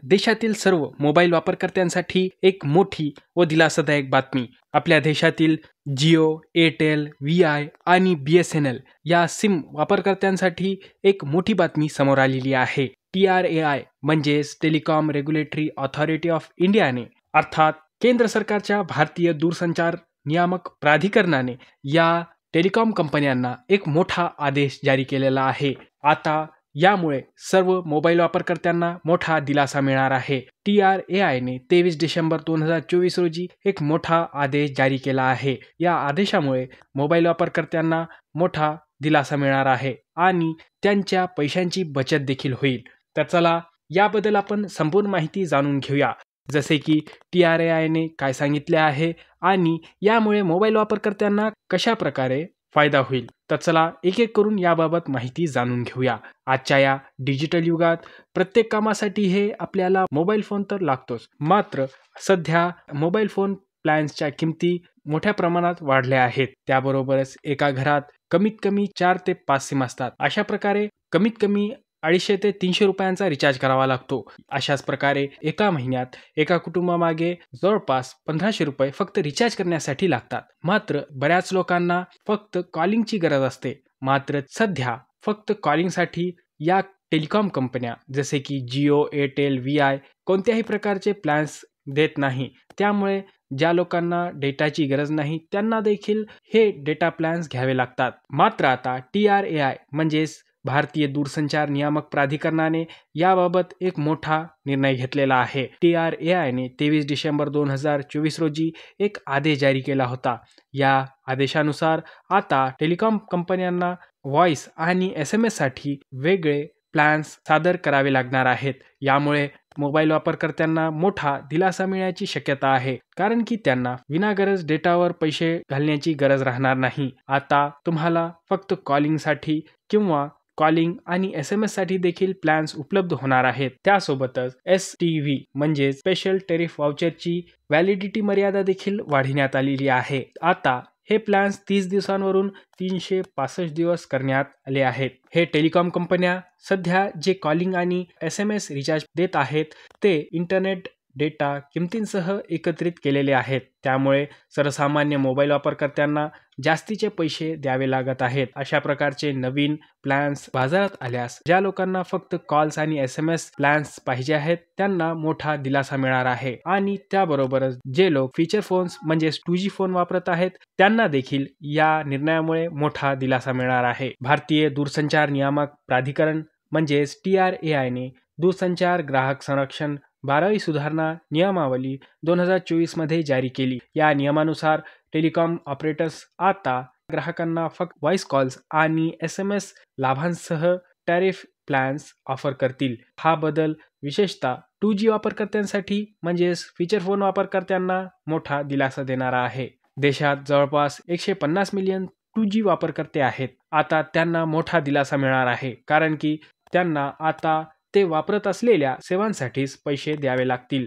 देशातील सर्व मोबाईल वापरकर्त्यांसाठी एक मोठी व दिलासादायक बातमी. आपल्या देशातील जिओ, एअरटेल, व्हीआय आणि BSNL या सिम वापरकर्त्यांसाठी एक मोठी बातमी समोर आलेली आहे. TRAI म्हणजेच टेलिकॉम रेग्युलेटरी ऑथॉरिटी ऑफ इंडियाने अर्थात केंद्र सरकारच्या भारतीय दूरसंचार नियामक प्राधिकरणाने या टेलिकॉम कंपन्यांना एक मोठा आदेश जारी केलेला आहे. आता यामुळे सर्व मोबाईल वापरकर्त्यांना मोठा दिलासा मिळणार आहे. TRAIने 23 डिसेंबर 2024 रोजी एक मोठा आदेश जारी केला आहे. या आदेशामुळे मोबाईल वापरकर्त्यांना मोठा दिलासा मिळणार आहे आणि त्यांच्या पैशांची बचत देखील होईल. तर चला याबद्दल आपण संपूर्ण माहिती जाणून घेऊया. जसे की TRAIने काय सांगितले आहे आणि यामुळे मोबाईल वापरकर्त्यांना कशा प्रकारे फायदा होईल. तर चला एक एक करून याबाबत माहिती जाणून घेऊया. आजच्या या डिजिटल युगात प्रत्येक कामासाठी हे आपल्याला मोबाईल फोन तर लागतोच. मात्र सध्या मोबाईल फोन प्लॅन्सच्या किमती मोठ्या प्रमाणात वाढल्या आहेत. त्याबरोबरच एका घरात कमीत कमी 4 ते 5 सिम असतात. अशा प्रकारे कमीत कमी 250 ते 300 रुपयांचा रिचार्ज करावा लागतो. अशाच प्रकारे एका महिन्यात एका कुटुंबामागे जवळपास 1500 रुपये फक्त रिचार्ज करण्यासाठी लागतात. मात्र बऱ्याच लोकांना फक्त कॉलिंगची गरज असते. मात्र सध्या फक्त कॉलिंगसाठी या टेलिकॉम कंपन्या जसे की जिओ, एअरटेल, व्हीआय कोणत्याही प्रकारचे प्लॅन्स देत नाही. त्यामुळे ज्या लोकांना डेटाची गरज नाही त्यांना देखील हे डेटा प्लॅन्स घ्यावे लागतात. मात्र आता TRAI म्हणजेच भारतीय दूरसंचार नियामक प्राधिकरणाने याबाबत एक मोठा निर्णय घेतलेला आहे. TRAIने 23 डिसेंबर 2024 रोजी एक आदेश जारी केला होता. या आदेशानुसार आता टेलिकॉम कंपन्यांना व्हॉइस आणि SMS साठी वेगळे प्लॅन्स सादर करावे लागणार आहेत. यामुळे मोबाईल वापरकर्त्यांना मोठा दिलासा मिळण्याची शक्यता आहे, कारण की त्यांना विनागरज डेटावर पैसे घालण्याची गरज राहणार नाही. आता तुम्हाला फक्त कॉलिंगसाठी किंवा कॉलिंग आणि SMS साठी देखील प्लॅन्स उपलब्ध होणार आहेत. त्यासोबतच STV म्हणजे स्पेशल टेरिफ वाउचरची व्हॅलिडिटी मर्यादा देखील वाढवण्यात आलेली आहे. आता हे प्लॅन्स 30 दिवसांवरून 365 दिवस करण्यात आले आहेत. हे टेलिकॉम कंपन्या सध्या जे कॉलिंग आणि SMS रिचार्ज देत आहेत ते इंटरनेट डेटा किमतींसह एकत्रित केलेले आहेत. त्यामुळे सर्वसामान्य मोबाईल वापरकर्त्यांना जास्तीचे पैसे द्यावे लागत आहेत. अशा प्रकारचे नवीन प्लॅन्स बाजारात आल्यास ज्या लोकांना फक्त कॉल्स आणि SMS प्लॅन्स पाहिजे आहेत त्यांना मोठा दिलासा मिळणार आहे. आणि त्याबरोबरच जे लोक फीचर फोन्स म्हणजे 2G फोन वापरत आहेत त्यांना देखील या निर्णयामुळे मोठा दिलासा मिळणार आहे. भारतीय दूरसंचार नियामक प्राधिकरण म्हणजेच TRAIने दूरसंचार ग्राहक संरक्षण 12वी सुधारणा नियमावली 2024 मध्ये जारी केली. या नियमानुसार टेलिकॉम ऑपरेटर्स आता ग्राहकांना फक्त व्हॉइस कॉल्स आणि SMS लाभांसह टॅरिफ प्लॅन्स ऑफर करतील. हा बदल विशेषतः 2G वापरकर्त्यांसाठी म्हणजेच फीचर फोन वापरकर्त्यांना मोठा दिलासा देणारा आहे. देशात जवळपास 150 मिलियन 2G वापरकर्ते आहेत. आता त्यांना मोठा दिलासा मिळणार आहे, कारण की त्यांना आता ते वापरत असलेल्या सेवांसाठीच पैसे द्यावे लागतील.